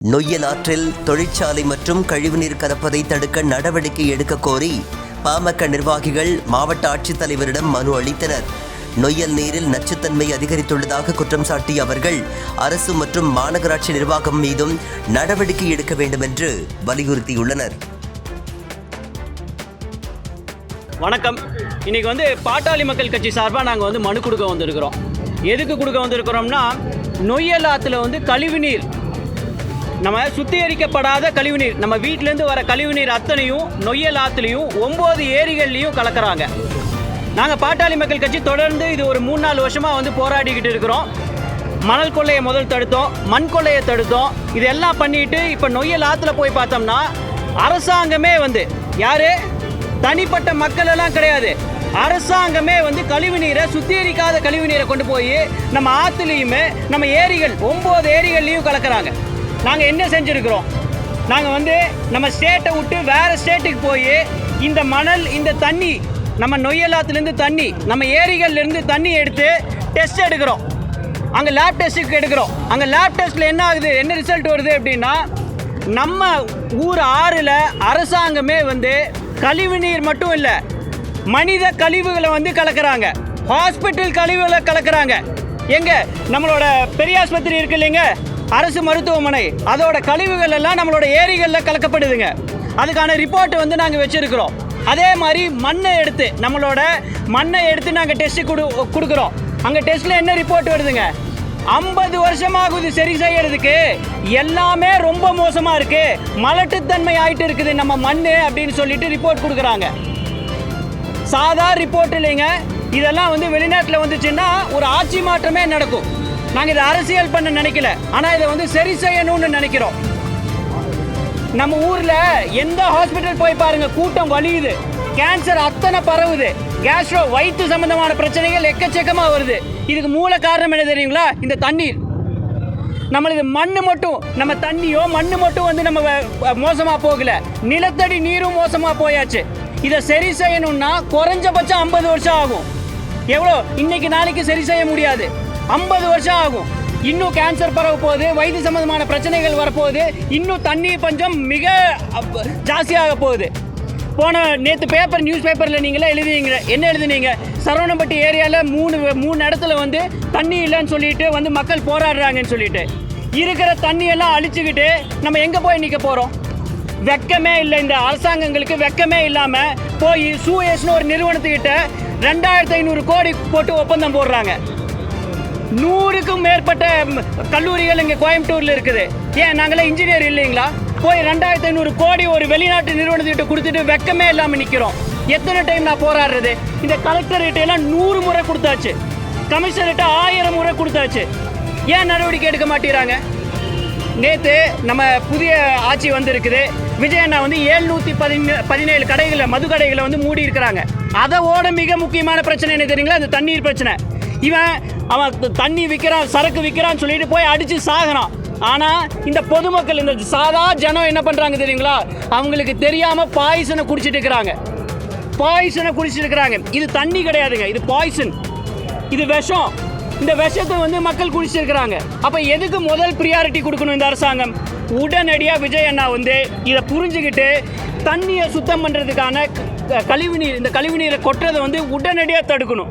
நொய்யல் ஆற்றில் தொழிற்சாலை மற்றும் கழிவுநீர் கலப்பதை தடுக்க நடவடிக்கை எடுக்க கோரி பாமக நிர்வாகிகள் மாவட்ட ஆட்சித்தலைவரிடம் மனு அளித்தனர். நொய்யல் நீரில் நச்சுத்தன்மை அதிகரித்துள்ளதாக குற்றம் சாட்டிய அவர்கள் அரசு மற்றும் மாநகராட்சி நிர்வாகம் மீதும் நடவடிக்கை எடுக்க வேண்டும் என்று வலியுறுத்தியுள்ளனர். வணக்கம். இன்னைக்கு பாட்டாளி மக்கள் கட்சி சார்பாக நாங்கள் மனு கொடுக்க வந்திருக்கிறோம். எதுக்கு கொடுக்க வந்திருக்கிறோம்னா, நொய்யல் ஆற்றுல கழிவுநீர், நம்ம சுத்திகரிக்கப்படாத கழிவுநீர், நம்ம வீட்டிலேருந்து வர கழிவுநீர் அத்தனையும் நொய்யல் ஆற்றுலையும் 9 ஏரிகள்லையும் கலக்கிறாங்க. நாங்கள் பாட்டாளி மக்கள் கட்சி தொடர்ந்து இது ஒரு 3-4 வருஷமாக போராடிக்கிட்டு இருக்கிறோம். மணல் கொள்ளையை முதல் தடுத்தோம், மண் கொள்ளையை தடுத்தோம். இதெல்லாம் பண்ணிட்டு இப்போ நொய்யல் ஆற்றுல போய் பார்த்தோம்னா அரசாங்கமே யாரு தனிப்பட்ட மக்கள் எல்லாம் கிடையாது, அரசாங்கமே கழிவுநீரை, சுத்திகரிக்காத கழிவுநீரை கொண்டு போய் நம்ம ஆற்றுலையுமே நம்ம ஏரிகள் 9 ஏரிகள்லையும் கலக்கிறாங்க. நாங்கள் என்ன செஞ்சுருக்கிறோம், நாங்கள் நம்ம ஸ்டேட்டை விட்டு வேறு ஸ்டேட்டுக்கு போய் இந்த மணல், இந்த தண்ணி, நம்ம நொய்யல் ஆற்றுலேருந்து தண்ணி, நம்ம ஏரிகள்லேருந்து தண்ணி எடுத்து டெஸ்ட் எடுக்கிறோம். அங்கே லேப் டெஸ்ட்டுக்கு எடுக்கிறோம். அங்கே லேப் டெஸ்ட்டில் என்ன ஆகுது, என்ன ரிசல்ட் வருது அப்படின்னா, நம்ம ஊர் ஆறில் அரசாங்கமே கழிவுநீர் மட்டும் இல்லை, மனித கழிவுகளை கலக்கிறாங்க, ஹாஸ்பிட்டல் கழிவுகளை கலக்கிறாங்க. எங்கே நம்மளோட பெரிய ஆஸ்பத்திரி இருக்கு இல்லைங்க, அரசு மருத்துவமனை, அதோட கழிவுகள் எல்லாம் நம்மளோட ஏரிகளில் கலக்கப்படுதுங்க. அதுக்கான ரிப்போர்ட் நாங்கள் வச்சுருக்கிறோம். அதே மாதிரி மண்ணை எடுத்து, நம்மளோட மண்ணை எடுத்து நாங்கள் டெஸ்ட்டு கொடுக்குறோம். அங்கே டெஸ்ட்டில் என்ன ரிப்போர்ட் வருதுங்க, 50 வருஷமாகுது சரி செய்யறதுக்கு, எல்லாமே ரொம்ப மோசமாக இருக்குது, மலட்டுத்தன்மை ஆகிட்டு இருக்குது நம்ம மண் அப்படின்னு சொல்லிட்டு ரிப்போர்ட் கொடுக்குறாங்க. சாதாரண ரிப்போர்ட் இல்லைங்க, இதெல்லாம் வெளிநாட்டில் வந்துச்சுன்னா ஒரு ஆட்சி மாற்றமே நடக்கும். நாங்கள் இதை அரசியல் பண்ண நினைக்கல, ஆனால் இதை சரி செய்யணும்னு நினைக்கிறோம். நம்ம ஊரில் எந்த ஹாஸ்பிட்டல் போய் பாருங்கள், கூட்டம் வலியுது, கேன்சர் அத்தனை பரவுது, கேஸ்ட்ரோ வயிற்று சம்பந்தமான பிரச்சனைகள் எக்கச்சக்கமாக வருது. இதுக்கு மூல காரணம் என்ன தெரியுங்களா, இந்த தண்ணீர். நம்மளுக்கு மண் மட்டும், நம்ம தண்ணியோ மண் மட்டும் நம்ம மோசமாக போகல, நிலத்தடி நீரும் மோசமாக போயாச்சு. இதை சரி செய்யணும்னா குறைஞ்சபட்சம் 50 வருஷம் ஆகும். எவ்வளோ இன்னைக்கு நாளைக்கு சரி செய்ய முடியாது, 50 வருஷம் ஆகும். இன்னும் கேன்சர் பரவ போகுது, வயிற்று சம்பந்தமான பிரச்சனைகள் வரப்போகுது, இன்னும் தண்ணி பஞ்சம் மிக ஜாஸ்தியாக போகுது. நேற்று நியூஸ் பேப்பரில் நீங்களே எழுதினீங்க, என்ன எழுதுனீங்க, சரவணம்பட்டி ஏரியாவில் மூணு இடத்துல தண்ணி இல்லைன்னு சொல்லிட்டு மக்கள் போராடுறாங்கன்னு சொல்லிட்டு, இருக்கிற தண்ணியெல்லாம் அழிச்சுக்கிட்டு நம்ம எங்கே போய் நிற்க போகிறோம்? வெக்கமே இல்லை, இந்த அரசாங்கங்களுக்கு வெக்கமே இல்லாமல் போய் சூஎஸ்னு ஒரு நிறுவனத்துக்கிட்ட 2500 கோடி போட்டு ஒப்பந்தம் போடுறாங்க. 100க்கும் மேற்பட்ட கல்லூரிகள் இங்கே கோயம்புத்தூரில் இருக்குது. ஏன் நாங்களே இன்ஜினியர் இல்லைங்களா? போய் 2500 கோடி ஒரு வெளிநாட்டு நிறுவனத்துக்கிட்ட கொடுத்துட்டு வெக்கமே இல்லாமல் நிற்கிறோம். எத்தனை டைம் நான் போராடுறது? இந்த கலெக்டர்கிட்ட எல்லாம் 100 முறை கொடுத்தாச்சு, கமிஷனர்கிட்ட 1000 முறை கொடுத்தாச்சு. ஏன் நடவடிக்கை எடுக்க மாட்டேறாங்க? நேற்று நம்ம புதிய ஆட்சி இருக்குது, விஜய் அண்ணா 717 கடைகளை, மது கடைகளை மூடி இருக்கிறாங்க. அதோட மிக முக்கியமான பிரச்சனை என்ன தெரியுங்களா, அந்த தண்ணீர் பிரச்சனை. அவன் தண்ணி விற்கிறான், சரக்கு விற்கிறான்னு சொல்லிட்டு போய் அடித்து சாகிறான். ஆனால் இந்த பொதுமக்கள், இந்த சாதா ஜனம் என்ன பண்ணுறாங்க தெரியுங்களா, அவங்களுக்கு தெரியாமல் பாய்சனை குடிச்சிட்டு இருக்கிறாங்க. இது தண்ணி கிடையாதுங்க, இது பாய்சன், இது விஷம். இந்த விஷத்தை மக்கள் குடிச்சிருக்கிறாங்க. அப்போ எதுக்கு முதல் ப்ரியாரிட்டி கொடுக்கணும் இந்த அரசாங்கம்? உடனடியாக விஜய் அண்ணா இதை புரிஞ்சுக்கிட்டு தண்ணியை சுத்தம் பண்ணுறதுக்கான கழிவுநீர், இந்த கழிவுநீரை கொட்டுறதை உடனடியாக தடுக்கணும்.